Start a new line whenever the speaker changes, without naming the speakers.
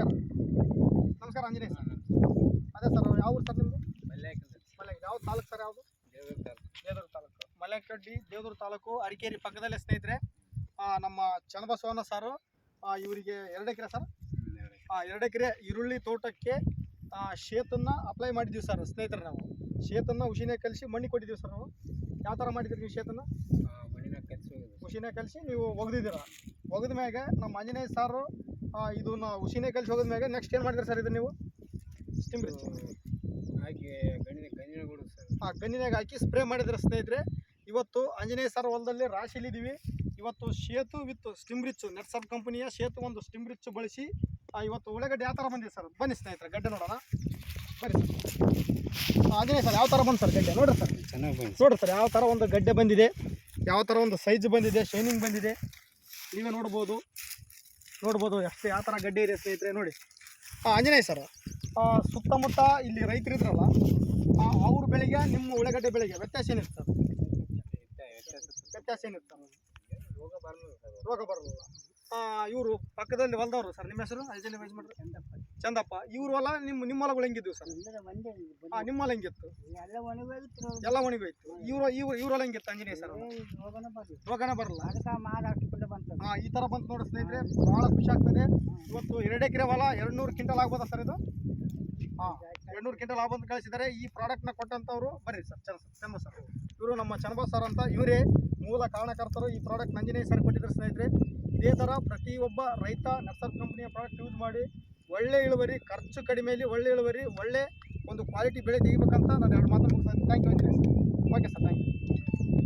ನಮಸ್ಕಾರ. ನಮಸ್ಕಾರ ಆಂಜನೇಯ ಸರ್. ಅದೇ ಸರ್, ಯಾವ ಊರು ಸರ್ ನಿಮ್ಮದು? ಮಲ್ಯಾಕ. ಯಾವ ತಾಲೂಕು ಸರ್? ಯಾವುದು? ದೇವದುರ್ಗ ತಾಲೂಕು. ಮಲ್ಯಾಕಡ್ಡಿ, ದೇವದುರ್ಗ ತಾಲೂಕು, ಅರಕೇರಿ ಪಕ್ಕದಲ್ಲೇ ಸ್ನೇಹಿತರೆ. ನಮ್ಮ ಚನ್ನಬಸವಣ್ಣ ಸಾರು ಇವರಿಗೆ 2 ಎಕರೆ ಸರ್. 2 ಎಕರೆ ಈರುಳ್ಳಿ ತೋಟಕ್ಕೆ ಶೇತನ್ನು ಅಪ್ಲೈ ಮಾಡಿದ್ದೀವಿ ಸರ್ ಸ್ನೇಹಿತರೆ. ನಾವು ಶೇತನ್ನು ಉಷಿನೇ ಕಲಿಸಿ ಮಣ್ಣಿಗೆ ಕೊಟ್ಟಿದ್ದೀವಿ ಸರ್. ನಾವು ಯಾವ ಥರ ಮಾಡಿದ್ರಿ ನೀವು ಶೇತನ್ನು? ಉಷಿನೇ ಕಲಿಸಿ ನೀವು ಒಗೆದಿದ್ದೀರ. ಒಗೆದ ಮ್ಯಾಗ ನಮ್ಮ ಆಂಜನೇಯ ಸಾರು ಇದನ್ನ ಉಷಿನೇ ಕಲಿಸಿ ಹೋಗಿದ ಮ್ಯಾಗ ನೆಕ್ಸ್ಟ್ ಏನು ಮಾಡಿದ್ರಿ ಸರ್? ಇದು ನೀವು ಸ್ಟಿಮ್ ರಿಚ್
ಹಾಕಿ
ಗಣ್ಣಿನಾಗ ಹಾಕಿ ಸ್ಪ್ರೇ ಮಾಡಿದ್ರೆ ಸ್ನೇಹಿತರೆ. ಇವತ್ತು ಆಂಜನೇಯ ಸಾರ್ ಹೊಲದಲ್ಲಿ ರಾಶಿಲಿದ್ದೀವಿ. ಇವತ್ತು ಶೇತು ವಿತ್ ಸ್ಟಿಮ್ ರಿಚ್ ನೆಟ್ಸಪ್ ಕಂಪನಿಯ ಶೇತು ಒಂದು ಸ್ಟಿಮ್ ರಿಚ್ ಬಳಸಿ ಇವತ್ತು ಉಳ್ಳಾಗಡ್ಡೆ ಯಾವ ಥರ ಬಂದಿದೆ ಸರ್? ಬನ್ನಿ ಸ್ನೇಹಿತರೆ, ಗಡ್ಡೆ ನೋಡೋಣ. ಬನ್ನಿ ಸರ್. ಆಂಜನೇಯ ಸರ್ ಯಾವ ಥರ ಬಂದು ಸರ್ ಗಡ್ಡೆ? ನೋಡ್ರಿ ಸರ್,
ಚೆನ್ನಾಗಿ ಬಂತು
ನೋಡ್ರಿ ಸರ್ ಯಾವ ಥರ ಒಂದು ಗಡ್ಡೆ ಬಂದಿದೆ, ಯಾವ ಥರ ಒಂದು ಸೈಜ್ ಬಂದಿದೆ, ಶೈನಿಂಗ್ ಬಂದಿದೆ. ನೀವೇ ನೋಡ್ಬೋದು ಎಷ್ಟು ಯಾವ ಥರ ಗಡ್ಡೆ ಇದೆ ಸ್ನೇಹಿತರೆ. ನೋಡಿ ಆಂಜನೇಯ ಸರ್, ಸುತ್ತಮುತ್ತ ಇಲ್ಲಿ ರೈತರು ಇದ್ರಲ್ಲ, ಅವ್ರ ಬೆಳೆಗೆ ನಿಮ್ಮ ಉಳ್ಳಾಗಡ್ಡೆ ಬೆಳೆಗೆ ವ್ಯತ್ಯಾಸ ಏನಿರ್ತದೆ? ವ್ಯತ್ಯಾಸ ಏನಿರ್ತದೆ? ರೋಗ ಬರಲ್ಲ. ಇವರು ಪಕ್ಕದಲ್ಲಿ ಹೊಲದವರು ಸರ್. ನಿಮ್ಮ ಹೆಸರು? ಐಜನ್ ವೈಸ್ ಮಾಡ್ರಿ. ಚಂದಪ್ಪ. ಇವ್ರ ಹೊಲ ನಿಮ್ಮ ಹೊಲಗಳು ಹೆಂಗಿದ್ವು ಸರ್? ನಿಮ್ಮ ಹೊಲ ಹೆಂಗಿತ್ತು? ಎಲ್ಲ ಒಣಗೋಯ್ತು. ಇವ್ರ ಹೊಲ ಹೆಂಗಿತ್ತು ಆಂಜನೇಯ ಸರ್? ರೋಗನೇ ಬರಲ್ಲ. ಈ ಥರ ಬಂತು ನೋಡಿ ಸ್ನೇಹಿತರೆ, ಭಾಳ ಖುಷಿ ಆಗ್ತದೆ. ಇವತ್ತು 2 ಎಕರೆ ಹೊಲ 200 ಕ್ವಿಂಟಲ್ ಆಗ್ಬೋದಾ ಸರ್ ಇದು? 200 ಕ್ವಿಂಟಲ್ ಆಗ್ಬೋದು ಕಳಿಸಿದ್ದಾರೆ. ಈ ಪ್ರಾಡಕ್ಟ್ನ ಕೊಟ್ಟಂಥವ್ರು ಬರ್ರಿ ಸರ್, ಚಂದ ಸರ್. ಇವರು ನಮ್ಮ ಚನ್ನಬಾಸ್ ಸರ್ ಅಂತ, ಇವರೇ ಮೂಲ ಕಾರಣಕರ್ತರು. ಈ ಪ್ರಾಡಕ್ಟ್ ಆಂಜನೇಯ ಸರ್ ಕೊಟ್ಟಿದ್ದಾರೆ ಸ್ನೇಹಿತರೆ. ಇದೇ ಥರ ಪ್ರತಿಯೊಬ್ಬ ರೈತ ನರ್ಸರಿ ಕಂಪ್ನಿಯ ಪ್ರಾಡಕ್ಟ್ ಯೂಸ್ ಮಾಡಿ ಒಳ್ಳೆ ಇಳುವರಿ, ಖರ್ಚು ಕಡಿಮೆಯಲ್ಲಿ ಒಳ್ಳೆ ಇಳುವರಿ, ಒಳ್ಳೆ ಒಂದು ಕ್ವಾಲಿಟಿ ಬೆಳೆ ತೆಗಿಬೇಕಂತ ನಾನು 2 ಮಾತು ಮುಗಿಸ್ತೀನಿ. Thank you Anjaneya sir. Okay sir, thank you.